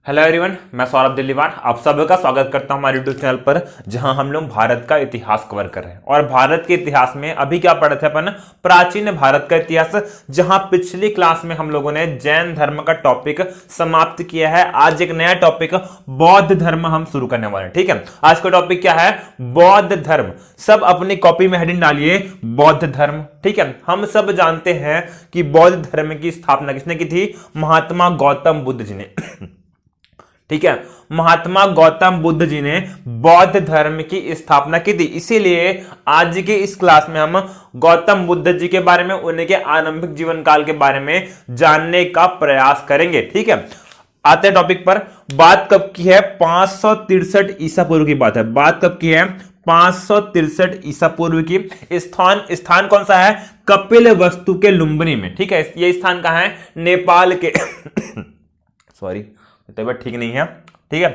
Hello everyone, मैं सौरभ दिल्लीवाल आप सबका स्वागत करता हूं हमारे यूट्यूब चैनल पर, जहां हम लोग भारत का इतिहास कवर कर रहे हैं। और भारत के इतिहास में अभी क्या पढ़े थे अपन? प्राचीन भारत का इतिहास, जहां पिछली क्लास में हम लोगों ने जैन धर्म का टॉपिक समाप्त किया है। आज एक नया टॉपिक बौद्ध धर्म हम शुरू करने वाले हैं। ठीक है, आज का टॉपिक क्या है? बौद्ध धर्म। सब अपनी कॉपी में हेडिंग डालिए, बौद्ध धर्म। ठीक है, हम सब जानते हैं कि बौद्ध धर्म की स्थापना किसने की थी? महात्मा गौतम बुद्ध जी ने। ठीक है, महात्मा गौतम बुद्ध जी ने बौद्ध धर्म की स्थापना की थी। इसीलिए आज के इस क्लास में हम गौतम बुद्ध जी के बारे में, उनके आरंभिक जीवन काल के बारे में जानने का प्रयास करेंगे। ठीक है, आते हैं टॉपिक पर। बात कब की है? 563 ईसा पूर्व की बात है। बात कब की है? 563 ईसा पूर्व की। स्थान कौन सा है? कपिल वस्तु के लुम्बिनी में। ठीक है, यह स्थान कहां है? नेपाल के सॉरी, तबियत ठीक नहीं है। ठीक है,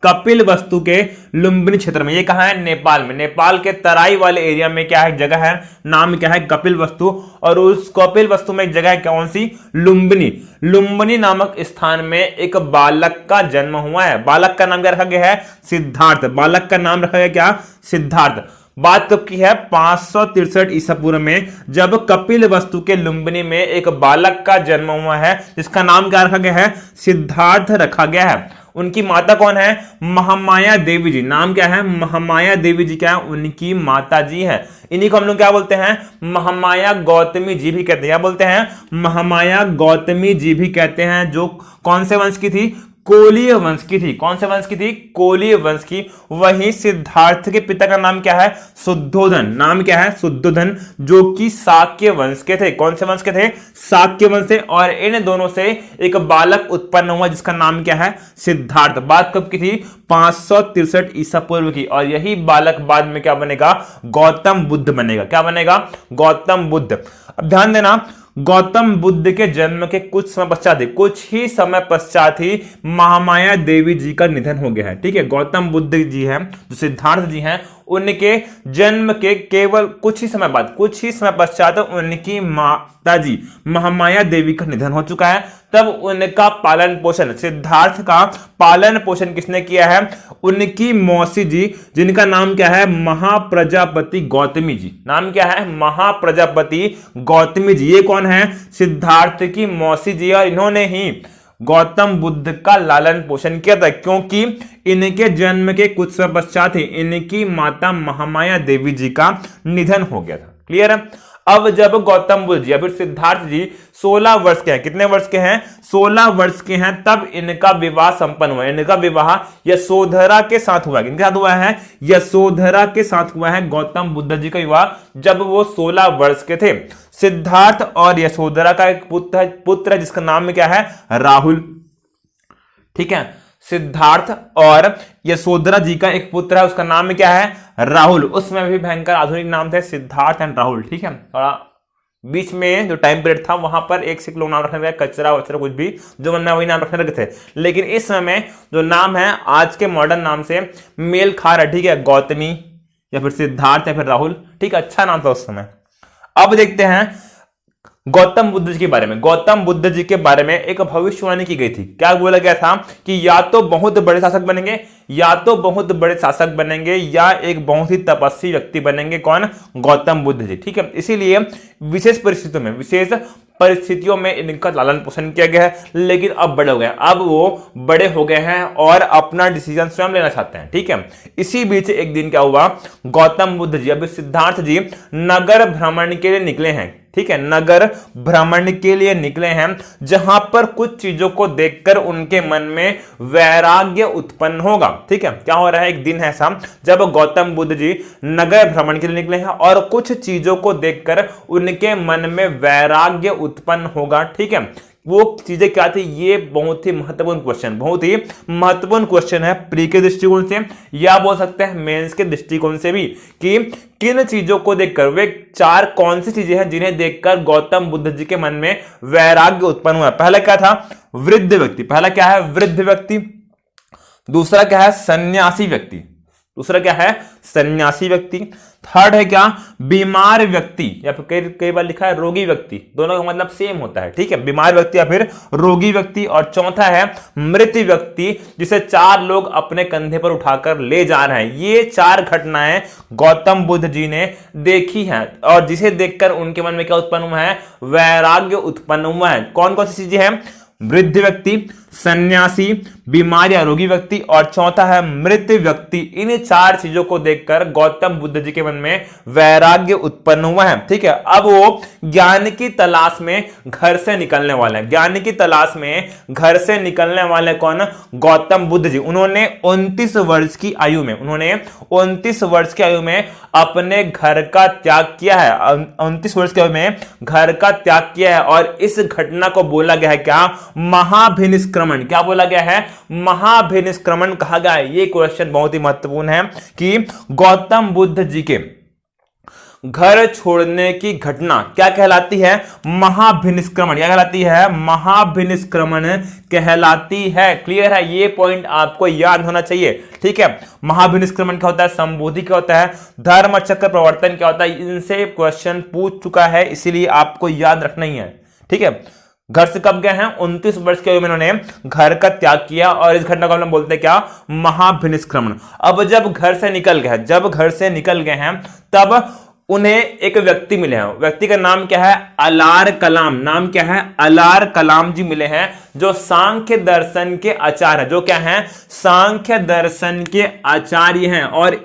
कपिल वस्तु के लुम्बिनी क्षेत्र में। ये कहां है? नेपाल में। नेपाल के तराई वाले एरिया में क्या है? जगह है, नाम क्या है? कपिल वस्तु। और उस कपिल वस्तु में एक जगह है, कौन सी? लुम्बिनी। लुम्बिनी नामक स्थान में एक बालक का जन्म हुआ है। बालक का नाम क्या रखा गया है? सिद्धार्थ। बालक का नाम रखा गया क्या? सिद्धार्थ। बात कब की है? 563 ईसा पूर्व में, जब कपिल वस्तु के लुम्बिनी में एक बालक का जन्म हुआ है, जिसका नाम क्या रखा गया है? सिद्धार्थ रखा गया है। उनकी माता कौन है? महामाया देवी जी। नाम क्या है? महामाया देवी जी क्या है? उनकी माता जी है। इन्हीं को हम लोग क्या बोलते हैं? महामाया गौतमी जी भी कहते हैं। क्या बोलते हैं? महामाया गौतमी जी भी कहते हैं, जो कौन से वंश की थी? कोलीय वंश की थी। कौन से वंश की थी? कोलीय वंश की। वहीं सिद्धार्थ के पिता का नाम क्या है? शुद्धोधन। नाम क्या है? शुद्धोधन, जो कि शाक्य वंश के थे। कौन से वंश के थे? शाक्य वंश से। और इन दोनों से एक बालक उत्पन्न हुआ, जिसका नाम क्या है? सिद्धार्थ। बात कब की थी? 563 ईसा पूर्व की। और यही बालक बाद में क्या बनेगा? गौतम बुद्ध बनेगा। क्या बनेगा? गौतम बुद्ध। अब ध्यान देना, गौतम बुद्ध के जन्म के कुछ ही समय पश्चात ही महामाया देवी जी का निधन हो गया है। ठीक है, गौतम बुद्ध जी हैं, जो सिद्धार्थ जी हैं, उनके जन्म के केवल कुछ ही समय पश्चात उनकी माता जी महामाया देवी का निधन हो चुका है। तब उनका पालन पोषण, सिद्धार्थ का पालन पोषण किसने किया है? उनकी मौसी जी, जिनका नाम क्या है? महाप्रजापति गौतमी जी। नाम क्या है? महाप्रजापति गौतमी जी। ये कौन है? सिद्धार्थ की मौसी जी। और इन्होंने ही गौतम बुद्ध का लालन पोषण किया था, क्योंकि इनके जन्म के कुछ समय पश्चात ही इनकी माता महामाया देवी जी का निधन हो गया था। क्लियर है? अब जब गौतम बुद्ध जी, अभी सिद्धार्थ जी 16 वर्ष के हैं। कितने वर्ष के हैं? 16 वर्ष के हैं, तब इनका विवाह संपन्न हुआ। इनका विवाह यशोधरा के साथ हुआ है। किनके साथ हुआ है? यशोधरा के साथ हुआ है गौतम बुद्ध जी का विवाह, जब वो 16 वर्ष के थे। सिद्धार्थ और यशोधरा का एक पुत्र है, जिसका नाम क्या है? राहुल। ठीक है, सिद्धार्थ और यशोधरा जी का एक पुत्र है, उसका नाम क्या है? राहुल। उसमें भी भयंकर आधुनिक नाम थे, सिद्धार्थ एंड राहुल। ठीक है, थोड़ा बीच में जो टाइम पीरियड था, वहां पर एक से एक लोग नाम रखने लगे, कचरा वचरा कुछ भी जो मन में वही नाम रखने लगे थे। लेकिन इस समय जो नाम है आज के मॉडर्न नाम से मेल खा रहा है। ठीक है, गौतमी या फिर सिद्धार्थ या फिर राहुल। ठीक है, अच्छा नाम था उस समय। अब देखते हैं गौतम बुद्ध जी के बारे में। गौतम बुद्ध जी के बारे में एक भविष्यवाणी की गई थी। क्या बोला गया था? कि या तो बहुत बड़े शासक बनेंगे, या एक बहुत ही तपस्वी व्यक्ति बनेंगे। कौन? गौतम बुद्ध जी। ठीक है, इसीलिए विशेष परिस्थितियों में इनका लालन पोषण किया गया है। लेकिन अब बड़े हो गए, अब वो बड़े हो गए हैं और अपना डिसीजन स्वयं लेना चाहते हैं। ठीक है, इसी बीच एक दिन क्या हुआ? गौतम बुद्ध जी, अभी सिद्धार्थ जी नगर भ्रमण के लिए निकले हैं। ठीक है, नगर भ्रमण के लिए निकले हैं, जहां पर कुछ चीजों को देखकर उनके मन में वैराग्य उत्पन्न होगा। ठीक है, क्या हो रहा है? एक दिन है ऐसा जब गौतम बुद्ध जी नगर भ्रमण के लिए निकले हैं और कुछ चीजों को देखकर उनके मन में वैराग्य उत्पन्न होगा। ठीक है, वो चीजें क्या थी? ये बहुत ही महत्वपूर्ण क्वेश्चन है प्री के दृष्टिकोण से, या बोल सकते हैं मेंस के दृष्टिकोण से भी, कि किन चीजों को देखकर, वे 4 कौन सी चीजें हैं जिन्हें देखकर गौतम बुद्ध जी के मन में वैराग्य उत्पन्न हुआ। पहला क्या था? वृद्ध व्यक्ति। पहला क्या है? वृद्ध व्यक्ति। दूसरा क्या है? सन्यासी व्यक्ति। दूसरा क्या है, सन्यासी व्यक्ति। थर्ड है क्या, बीमार व्यक्ति, या फिर कई बार लिखा है रोगी व्यक्ति, दोनों का मतलब सेम होता है, ठीक है, बीमार व्यक्ति या फिर रोगी व्यक्ति। और चौथा है मृत व्यक्ति, जिसे 4 लोग अपने कंधे पर उठाकर ले जा रहे हैं। ये 4 घटनाएं गौतम बुद्ध जी ने देखी हैं और जिसे देखकर उनके मन में क्या उत्पन्न हुआ है, वैराग्य उत्पन्न हुआ है। कौन कौन सी चीजें हैं, वृद्ध व्यक्ति, सन्यासी, बीमार या रोगी व्यक्ति और चौथा है मृत व्यक्ति। इन 4 चीजों को देखकर गौतम बुद्ध जी के मन में वैराग्य उत्पन्न हुआ है, ठीक है। अब वो ज्ञान की तलाश में घर से निकलने वाले हैं। ज्ञान की तलाश में घर से निकलने वाले कौन, गौतम बुद्ध जी। उन्होंने 29 वर्ष की आयु में अपने घर का त्याग किया है, 29 वर्ष की आयु में घर का त्याग किया है। और इस घटना को बोला गया है क्या, महाभिनिष्क्रमण। क्या बोला गया है, महाभिनिष्क्रमण कहा गया है। ये क्वेश्चन बहुत ही महत्वपूर्ण है कि गौतम बुद्ध जी के घर छोड़ने की घटना क्या कहलाती है, महाभिनिष्क्रमण। क्या कहलाती है, महाभिनिष्क्रमण कहलाती है। क्लियर है, ये पॉइंट आपको याद होना चाहिए, ठीक है। महाभिनिष्क्रमण क्या होता है, संबोधि क्या होता है, धर्म चक्र प्रवर्तन क्या होता है, इनसे क्वेश्चन पूछ चुका है, इसीलिए आपको याद रखना ही है, ठीक है। घर से कब गए हैं, 29 वर्ष के आयु में उन्होंने घर का त्याग किया और इस घटना को हम बोलते हैं क्या, महाभिनिष्क्रमण। अब जब घर से निकल गए हैं तब उन्हें एक व्यक्ति मिले हैं। व्यक्ति का नाम क्या है, अलार कलाम। नाम क्या है, अलार कलाम जी मिले हैं, जो सांख्य दर्शन के आचार्य हैं। जो क्या हैं, सांख्य दर्शन के आचार्य हैं। और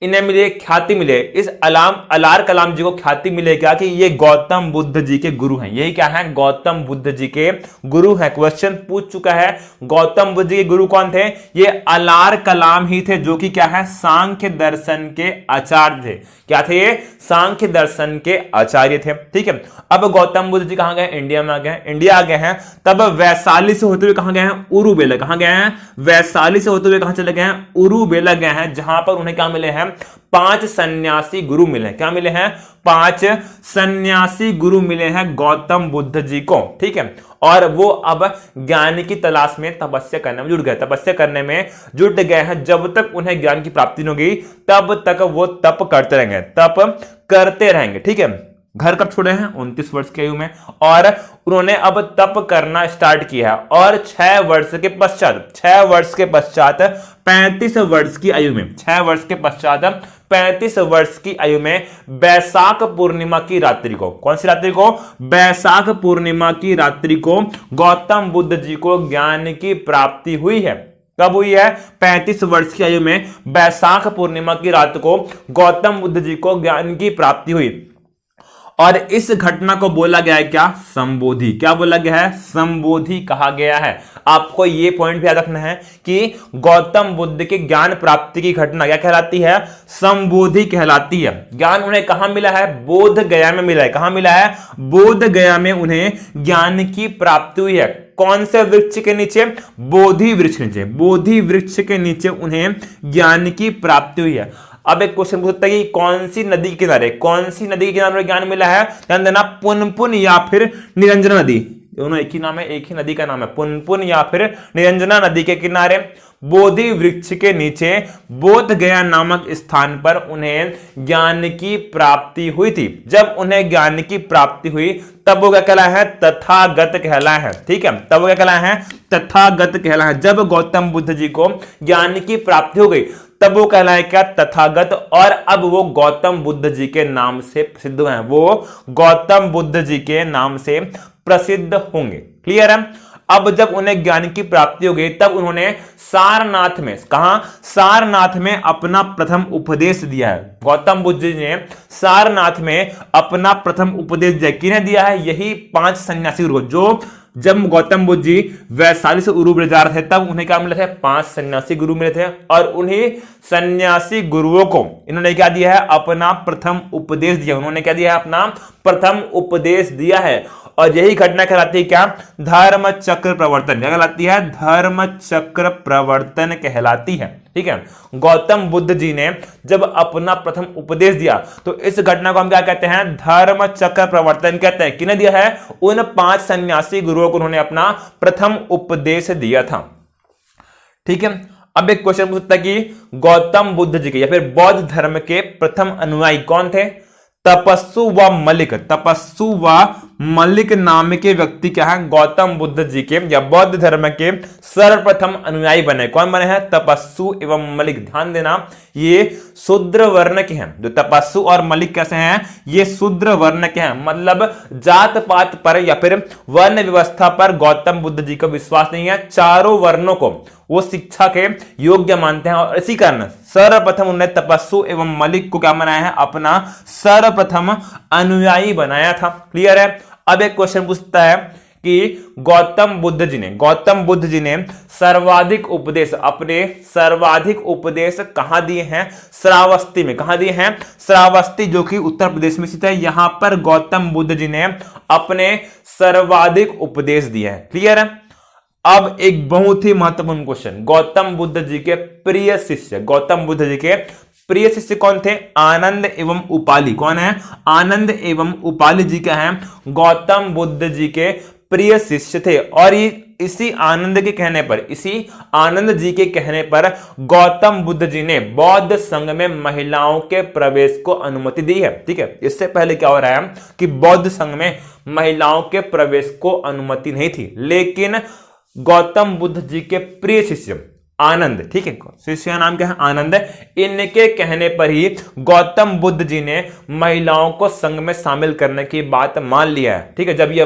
इन्हें मिले, ख्याति मिले, इस अलार कलाम जी को ख्याति मिले क्या, कि ये गौतम बुद्ध जी के गुरु हैं। यही क्या है, गौतम बुद्ध जी के गुरु हैं। क्वेश्चन पूछ चुका है, गौतम बुद्ध जी के गुरु कौन थे, ये अलार कलाम ही थे, जो कि क्या है, सांख्य दर्शन के आचार्य थे। क्या थे ये, सांख्य दर्शन के आचार्य थे, ठीक है। अब गौतम बुद्ध जी कहां गए, इंडिया में आ गए, इंडिया आ गए हैं। तब वैशाली से होते हुए कहां गए हैं, उरुबेला। कहां गए हैं, वैशाली से होते हुए कहां चले गए हैं, उरुबेला गए हैं, जहां पर उन्हें क्या मिले हैं, 5 सन्यासी गुरु मिले। क्या मिले हैं, 5 सन्यासी गुरु मिले हैं गौतम बुद्ध जी को, ठीक है। और वो अब ज्ञान की तलाश में तपस्या करने में जुट गए, तपस्या करने में जुट गए हैं। जब तक उन्हें ज्ञान की प्राप्ति नहीं होगी तब तक वो तप करते रहेंगे, ठीक है। घर कब छोड़े हैं, 29 वर्ष की आयु में, और उन्होंने अब तप करना स्टार्ट किया है। और 6 वर्ष के पश्चात 35 वर्ष की आयु में, 6 वर्ष के पश्चात 35 वर्ष की आयु में बैसाख पूर्णिमा की रात्रि को, कौन सी रात्रि को, बैसाख पूर्णिमा की रात्रि को गौतम बुद्ध जी को ज्ञान की प्राप्ति हुई है। कब हुई है, 35 वर्ष की आयु में बैसाख पूर्णिमा की रात को गौतम बुद्ध जी को ज्ञान की प्राप्ति हुई। और इस घटना को बोला गया है क्या, संबोधि। क्या बोला गया है, संबोधि कहा गया है। आपको यह पॉइंट भी याद रखना है कि गौतम बुद्ध के ज्ञान प्राप्ति की घटना क्या कहलाती है, संबोधि कहलाती है। ज्ञान उन्हें कहां मिला है, बोध गया में मिला है। कहां मिला है, बोध गया में उन्हें ज्ञान की प्राप्ति हुई है। कौन से वृक्ष के नीचे, बोधि वृक्ष नीचे, बोधि वृक्ष के नीचे उन्हें ज्ञान की प्राप्ति हुई है। अब एक क्वेश्चन पूछ सकता है कि कौन सी नदी के किनारे ज्ञान मिला है, ध्यान देना, पुनपुन या फिर निरंजना नदी, दोनों एक ही नाम है, एक ही नदी का नाम है, पुनपुन या फिर निरंजना नदी के किनारे बोधि वृक्ष के नीचे बोध गया नामक स्थान पर उन्हें ज्ञान की प्राप्ति हुई थी। जब उन्हें ज्ञान की प्राप्ति हुई तब वो क्या कहलाया है, तथागत कहलाया है, ठीक है। तब वो क्या कहलाया है, तथागत कहलाया है। जब गौतम बुद्ध जी को ज्ञान की प्राप्ति हो गई तब वो कहलाए क्या, तथागत। और अब वो गौतम बुद्ध जी के नाम से प्रसिद्ध हैं, वो गौतम बुद्ध जी के नाम से प्रसिद्ध होंगे। क्लियर है। अब जब उन्हें ज्ञान की प्राप्ति हो गई तब उन्होंने सारनाथ में, कहां, सारनाथ में अपना प्रथम उपदेश दिया है। गौतम बुद्ध जी ने सारनाथ में अपना प्रथम उपदेश दिया। किन्हें दिया है, यही 5 सन्यासी गुरु, जो जब गौतम बुद्ध जी वैशाली से उरुबेला जा रहे थे तब उन्हें क्या मिले थे, 5 सन्यासी गुरु मिले थे। और उन्हीं सन्यासी गुरुओं को इन्होंने क्या दिया है, अपना प्रथम उपदेश दिया। उन्होंने क्या दिया है, अपना प्रथम उपदेश दिया है। और यही घटना कहलाती है क्या, धर्म चक्र प्रवर्तन। क्या कहलाती है, धर्म चक्र प्रवर्तन कहलाती है, ठीक है। गौतम बुद्ध जी ने जब अपना प्रथम उपदेश दिया तो इस घटना को हम क्या कहते हैं, धर्म चक्र प्रवर्तन कहते हैं। किन्हें दिया है, उन 5 सन्यासी गुरुओं को उन्होंने अपना प्रथम उपदेश दिया था, ठीक है। अब एक क्वेश्चन पूछता है कि गौतम बुद्ध जी के या फिर बौद्ध धर्म के प्रथम अनुयायी कौन थे? तपस्सु व मलिक। तपस्सु व मलिक नाम के व्यक्ति क्या है? गौतम बुद्ध जी के या बौद्ध धर्म के सर्वप्रथम अनुयायी बने। कौन बने हैं? तपस्सु एवं मलिक। ध्यान देना, ये शूद्र वर्ण के हैं। जो तपस्सु और मलिक कैसे हैं? ये शूद्र वर्ण के हैं, मतलब जात पात पर या फिर वर्ण व्यवस्था पर गौतम बुद्ध जी को विश्वास नहीं है। चारों वर्णों को वो शिक्षा के योग्य मानते हैं और इसी कारण सर्वप्रथम उन्होंने तपस्सु एवं मलिक को क्या बनाया है? अपना सर्वप्रथम अनुयायी बनाया था। क्लियर है? अब एक क्वेश्चन पूछता है कि गौतम बुद्ध जी ने सर्वाधिक उपदेश कहां दिए हैं? श्रावस्ती में। कहां दिए हैं? श्रावस्ती, जो कि उत्तर प्रदेश में स्थित है। यहां पर गौतम बुद्ध जी ने अपने सर्वाधिक उपदेश दिए हैं। क्लियर है? अब एक बहुत ही महत्वपूर्ण क्वेश्चन, गौतम बुद्ध जी के प्रिय शिष्य कौन थे? आनंद एवं उपाली। कौन है? आनंद एवं उपाली जी क्या हैं? गौतम बुद्ध जी के प्रिय शिष्य थे। और इसी आनंद जी के कहने पर गौतम बुद्ध जी ने बौद्ध संघ में महिलाओं के प्रवेश को अनुमति दी है। ठीक है, इससे पहले क्या हो रहा है कि बौद्ध संघ में महिलाओं के प्रवेश को अनुमति नहीं थी, लेकिन गौतम बुद्ध जी के प्रिय शिष्य आनंद, ठीक है, शिष्य का नाम क्या है? आनंद। इनके कहने पर ही गौतम बुद्ध जी ने महिलाओं को संघ में शामिल करने की बात मान लिया है। ठीक है, जब यह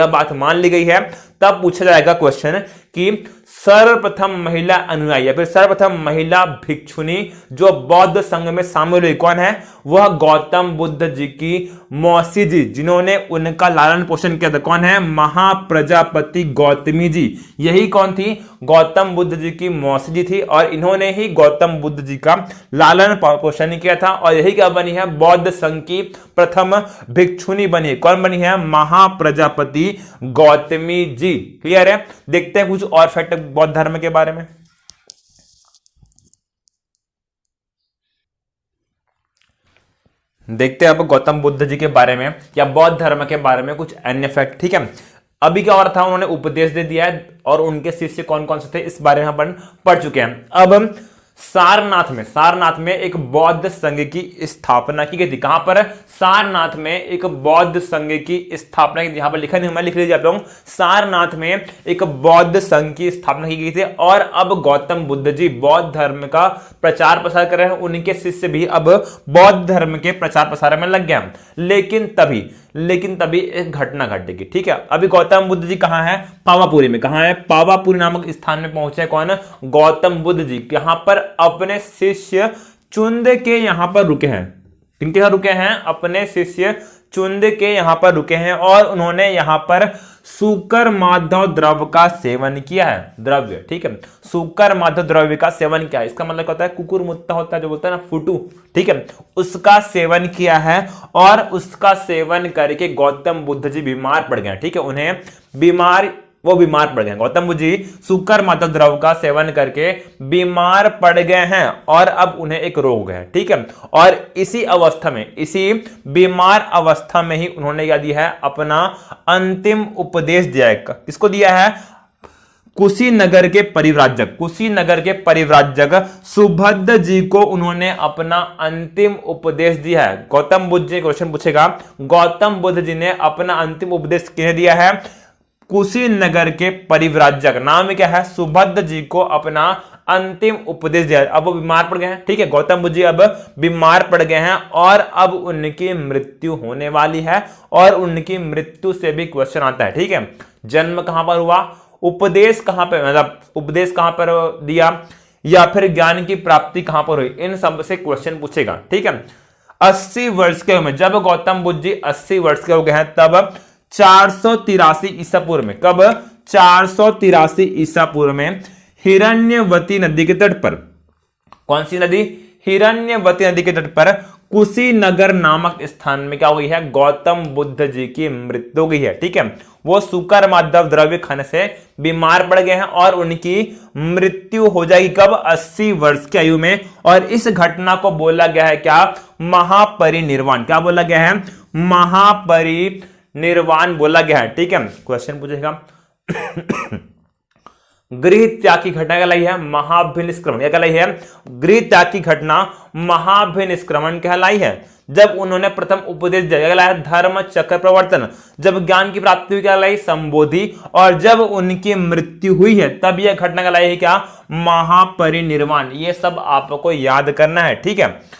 बात मान ली गई है तब पूछा जाएगा क्वेश्चन कि सर्वप्रथम महिला अनुयायी या फिर सर्वप्रथम महिला भिक्षुनी जो बौद्ध संघ में शामिल हुई कौन है? वह गौतम बुद्ध जी की मौसी जी, जिन्होंने उनका लालन पोषण किया था। कौन है? महाप्रजापति गौतमी जी। यही कौन थी? गौतम बुद्ध जी की मौसी जी थी और इन्होंने ही गौतम बुद्ध जी का लालन पोषण किया था और यही क्या बनी है? बौद्ध संघ की प्रथम भिक्षुनी बनी। कौन बनी है? महाप्रजापति गौतमी जी। क्लियर है? देखते हैं कुछ और फैक्ट बौद्ध धर्म के बारे में। देखते हैं अब गौतम बुद्ध जी के बारे में या बौद्ध धर्म के बारे में कुछ अन्य फैक्ट। ठीक है, अभी क्या हो रहा था? उन्होंने उपदेश दे दिया है और उनके शिष्य कौन कौन से थे इस बारे में अपन पढ़ चुके हैं। अब सारनाथ में एक बौद्ध संघ की स्थापना की गई थी। कहां पर? सारनाथ में एक बौद्ध संघ की स्थापना की। यहां पर लिखा नहीं, मैं लिख लीजिए आप लोग। सारनाथ में एक बौद्ध संघ की स्थापना की गई थी और अब गौतम बुद्ध जी बौद्ध धर्म का प्रचार प्रसार कर रहे हैं। उनके शिष्य भी अब बौद्ध धर्म के प्रचार प्रसार में लग गए। लेकिन तभी एक घटना घटेगी। ठीक है, अभी गौतम बुद्ध जी कहां है? पावापुरी में। कहां है? पावापुरी नामक स्थान में पहुंचे। कौन? गौतम बुद्ध जी यहां पर अपने शिष्य चुंद के यहां पर रुके हैं। किनके यहां रुके हैं? अपने शिष्य चुंद के यहां पर रुके हैं और उन्होंने यहां पर सूकर माधव द्रव्य का सेवन किया है। द्रव्य, ठीक है, सूकर माधव द्रव्य का सेवन किया है। इसका मतलब क्या होता है? कुकुर मुत्ता होता है जो बोलता है ना, फुटू, ठीक है, उसका सेवन किया है और उसका सेवन करके गौतम बुद्ध जी बीमार पड़ गए। ठीक है, वो बीमार पड़ गए। गौतम बुद्ध जी सूकर माधव द्रव्य का सेवन करके बीमार पड़ गए हैं और अब उन्हें एक रोग है। ठीक है, और इसी बीमार अवस्था में ही उन्होंने क्या दिया है? अपना अंतिम उपदेश दिया है। किसको दिया है? कुशीनगर के परिव्राजक सुभद्र जी को उन्होंने अपना अंतिम उपदेश दिया है। गौतम बुद्ध जी, क्वेश्चन पूछेगा, गौतम बुद्ध जी ने अपना अंतिम उपदेश किन्हें दिया है? कुशीनगर के परिव्राजक, नाम क्या है? सुभद्र जी को अपना अंतिम उपदेश दिया। अब वो बीमार पड़ गए हैं। ठीक है, गौतम बुद्ध जी अब बीमार पड़ गए हैं और अब उनकी मृत्यु होने वाली है और उनकी मृत्यु से भी क्वेश्चन आता है। ठीक है, जन्म कहां पर हुआ? उपदेश कहां पर, मतलब उपदेश कहां पर दिया या फिर ज्ञान की प्राप्ति कहां पर हुई? इन सब से क्वेश्चन पूछेगा। ठीक है, 80 वर्ष के उम्र, जब गौतम बुद्ध जी 80 वर्ष के हो गए हैं तब 483 ईसा पूर्व में, कब? 483 ईसा पूर्व में हिरण्यवती नदी के तट पर, कौन सी नदी? हिरण्यवती नदी के तट पर कुशीनगर नामक स्थान में क्या हो गई है? गौतम बुद्ध जी की मृत्यु हो गई है। ठीक है, वो सूकर माधव द्रव्य खाने से बीमार पड़ गए हैं और उनकी मृत्यु हो जाएगी कब? 80 वर्ष की आयु में। और इस घटना को बोला गया है क्या? महापरिनिर्वाण। क्या बोला गया है? महापरिनिर्वाण बोला गया है। ठीक है, क्वेश्चन पूछेगा गृह त्याग की घटना कहलाई है महाभिनिष्क्रमण। क्या कहलाई है? गृह त्याग की घटना महाभिनिष्क्रमण कहलाई है। जब उन्होंने प्रथम उपदेश दिया, क्या कहलाया? धर्म चक्र प्रवर्तन। जब ज्ञान की प्राप्ति हुई, क्या कहलाई? संबोधि। और जब उनकी मृत्यु हुई है तब यह घटना कहलाई है क्या? महापरिनिर्वाण। ये सब आपको याद करना है, ठीक है।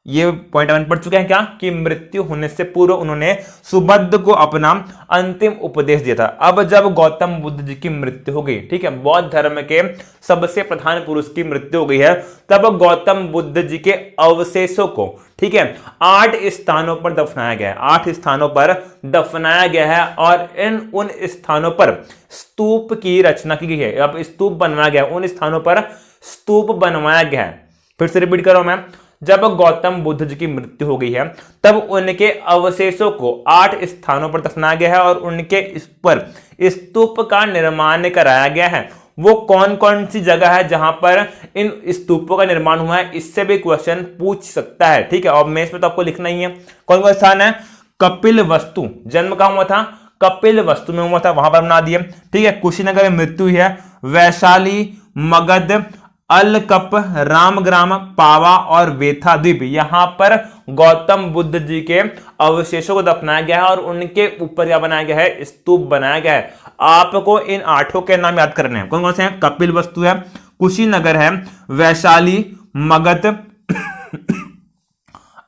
ये पॉइंट अपन पढ़ चुके हैं क्या कि मृत्यु होने से पूर्व उन्होंने सुबद्ध को अपना अंतिम उपदेश दिया था। अब जब गौतम बुद्ध जी की मृत्यु हो गई, ठीक है, बौद्ध धर्म के सबसे प्रधान पुरुष की मृत्यु हो गई है, तब गौतम बुद्ध जी के अवशेषों को, ठीक है, 8 स्थानों पर दफनाया गया है। 8 स्थानों पर दफनाया गया है और उन स्थानों पर स्तूप की रचना की गई है। अब स्तूप बनवाया गया, उन स्थानों पर स्तूप बनवाया गया है। फिर से रिपीट करो मैं, जब गौतम बुद्ध जी की मृत्यु हो गई है तब उनके अवशेषों को 8 स्थानों पर दफनाया गया है और उनके इस पर स्तूप का निर्माण कराया गया है। वो कौन कौन सी जगह है जहां पर इन स्तूपों का निर्माण हुआ है, इससे भी क्वेश्चन पूछ सकता है, ठीक है। और मेष में तो आपको लिखना ही है कौन कौन स्थान है। कपिल वस्तु, जन्म कहां हुआ था? कपिल वस्तु में हुआ था, वहां पर बना दिए, ठीक है। कुशीनगर में मृत्यु हुई है। वैशाली, मगध, अलकप, रामग्राम, पावा और वेथा द्वीप, यहां पर गौतम बुद्ध जी के अवशेषों को दफनाया गया है और उनके ऊपर क्या बनाया गया है? स्तूप बनाया गया है। आपको इन 8 के नाम याद करने हैं। कौन कौन से हैं? कपिल वस्तु है, कुशीनगर है, वैशाली, मगध,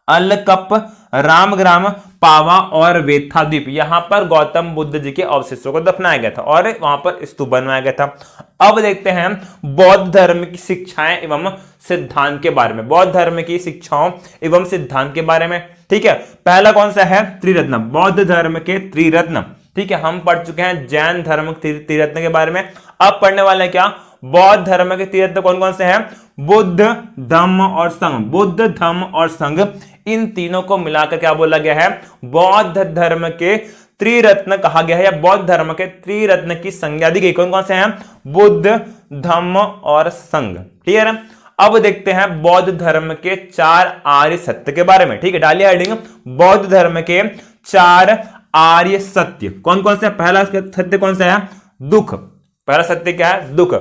अलकप, रामग्राम, पावा और वेथा द्वीप, यहां पर गौतम बुद्ध जी के अवशेषों को दफनाया गया था और वहां पर स्तूप बनवाया गया था। अब देखते हैं बौद्ध धर्म की शिक्षाएं एवं सिद्धांत के बारे में। बौद्ध धर्म की शिक्षाओं एवं सिद्धांत के बारे में, ठीक है। पहला कौन सा है? त्रिरत्न, बौद्ध धर्म के त्रिरत्न, ठीक है। हम पढ़ चुके हैं जैन धर्म त्रिरत्न के बारे में। अब पढ़ने वाले हैं क्या? बौद्ध धर्म के त्रिरत्न कौन कौन से हैं? बुद्ध, धम्म और संघ। बुद्ध, धम्म और संघ, इन तीनों को मिलाकर क्या बोला गया है? बौद्ध धर्म के त्रिरत्न कहा गया है, या बौद्ध धर्म के त्रिरत्न की संज्ञा दी गई। कौन कौन से हैं? बुद्ध, धम्म और संघ, ठीक है ना। अब देखते हैं बौद्ध धर्म के 4 आर्य सत्य के बारे में, ठीक है। डालिए हेडिंग, बौद्ध धर्म के 4 आर्य सत्य। कौन कौन से? पहला सत्य कौन सा है? दुख। पहला सत्य क्या है? दुख।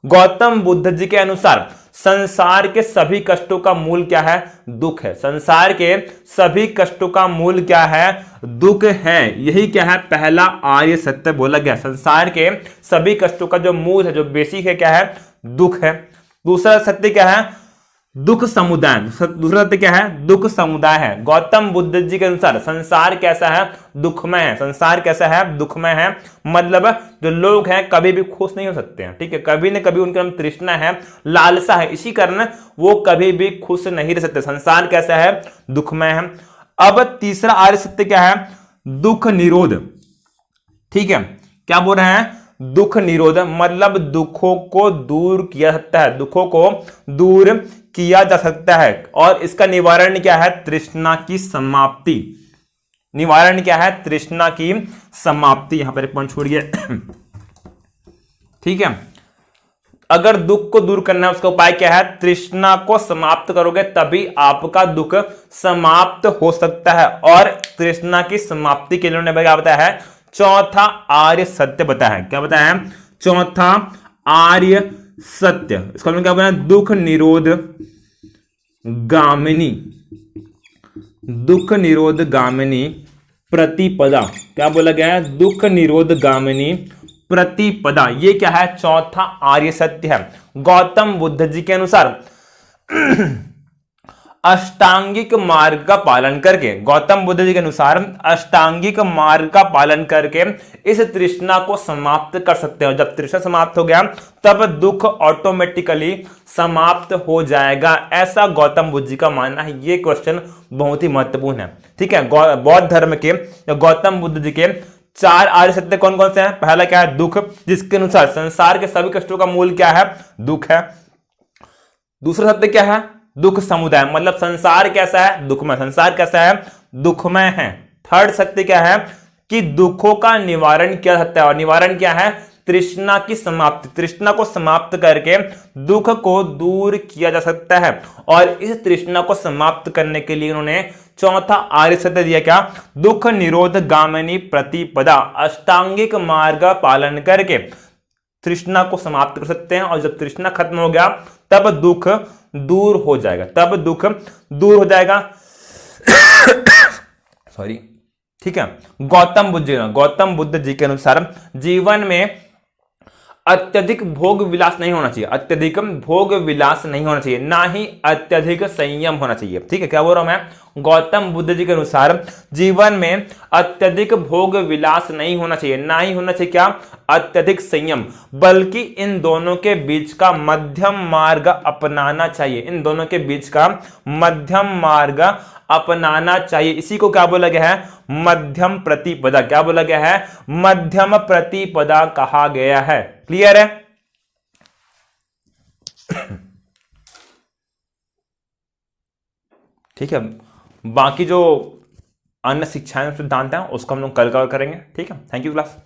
गौतम बुद्ध जी के अनुसार संसार के सभी कष्टों का मूल क्या है? दुख है। संसार के सभी कष्टों का मूल क्या है? दुख है। यही क्या है? पहला आर्य सत्य बोला गया। संसार के सभी कष्टों का जो मूल है, जो बेसिक है, क्या है? दुख है। दूसरा सत्य क्या है? दुख समुदाय। दूसरा सत्य क्या है? दुख समुदाय है। गौतम बुद्ध जी के अनुसार संसार कैसा है? दुखमय है। संसार कैसा है? दुखमय है। मतलब जो लोग हैं कभी भी खुश नहीं हो सकते हैं, ठीक है। कभी न कभी उनके अंदर तृष्णा है, लालसा है, इसी कारण वो कभी भी खुश नहीं रह सकते। संसार कैसा है? दुखमय है। अब तीसरा आर्य सत्य क्या है? दुख निरोध, ठीक है। क्या बोल रहे हैं? दुख निरोध, मतलब दुखों को दूर किया सकता है, दुखों को दूर किया जा सकता है। और इसका निवारण क्या है? तृष्णा की समाप्ति। निवारण क्या है? तृष्णा की समाप्ति। यहां पर एक पॉइंट छोड़िए, ठीक है। अगर दुख को दूर करना है, उसका उपाय क्या है? तृष्णा को समाप्त करोगे तभी आपका दुख समाप्त हो सकता है। और तृष्णा की समाप्ति के लिए उन्होंने क्या बताया है? चौथा आर्य सत्य बताया है। क्या बताया है? चौथा आर्य सत्य। इसका क्या बताया? दुख निरोध गामिनी, दुख निरोध गामिनी प्रतिपदा। क्या बोला गया है? दुख निरोध गामिनी प्रतिपदा। ये क्या है? चौथा आर्य सत्य है। गौतम बुद्ध जी के अनुसार अष्टांगिक मार्ग का पालन करके, गौतम बुद्ध जी के अनुसार अष्टांगिक मार्ग का पालन करके इस तृष्णा को समाप्त कर सकते हैं। जब तृष्णा समाप्त हो गया तब दुख ऑटोमेटिकली समाप्त हो जाएगा, ऐसा गौतम बुद्ध जी का मानना है। ये क्वेश्चन बहुत ही महत्वपूर्ण है, ठीक है। बौद्ध धर्म के गौतम बुद्ध जी के 4 आर्य सत्य कौन कौन से हैं? पहला क्या है? दुख, जिसके अनुसार संसार के सभी कष्टों का मूल क्या है? दुख है। दूसरा सत्य क्या है? दुख समुदाय, मतलब संसार कैसा है? दुखमय। संसार कैसा है? दुखमय है। थर्ड सत्य क्या है? कि दुखों का निवारण किया जाता है। और निवारण क्या है? तृष्णा की समाप्ति। तृष्णा को समाप्त करके दुख को दूर किया जा सकता है। और इस तृष्णा को समाप्त करने के लिए उन्होंने चौथा आर्य सत्य दिया। क्या? दुख निरोध गामिनी प्रतिपदा। अष्टांगिक मार्ग पालन करके तृष्णा को समाप्त कर सकते हैं, और जब तृष्णा खत्म हो गया तब दुख दूर हो जाएगा, तब दुख दूर हो जाएगा। सॉरी, ठीक है। गौतम बुद्ध जी के अनुसार जीवन में अत्यधिक भोग विलास नहीं होना चाहिए, अत्यधिक भोग विलास नहीं होना चाहिए, ना ही अत्यधिक संयम होना चाहिए। ठीक है, क्या बोल रहा हूं मैं? गौतम बुद्ध जी के अनुसार जीवन में अत्यधिक भोग विलास नहीं होना चाहिए, ना ही होना चाहिए क्या? अत्यधिक संयम, बल्कि इन दोनों के बीच का मध्यम मार्ग अपनाना चाहिए, इन दोनों के बीच का मध्यम मार्ग अपनाना चाहिए। इसी को क्या बोला गया है? मध्यम प्रतिपदा। क्या बोला गया है? मध्यम प्रतिपदा कहा गया है। क्लियर है? ठीक है, बाकी जो अन्य शिक्षाएं सिद्धांत हैं उसको हम लोग कल कवर करेंगे। ठीक है, थैंक यू क्लास।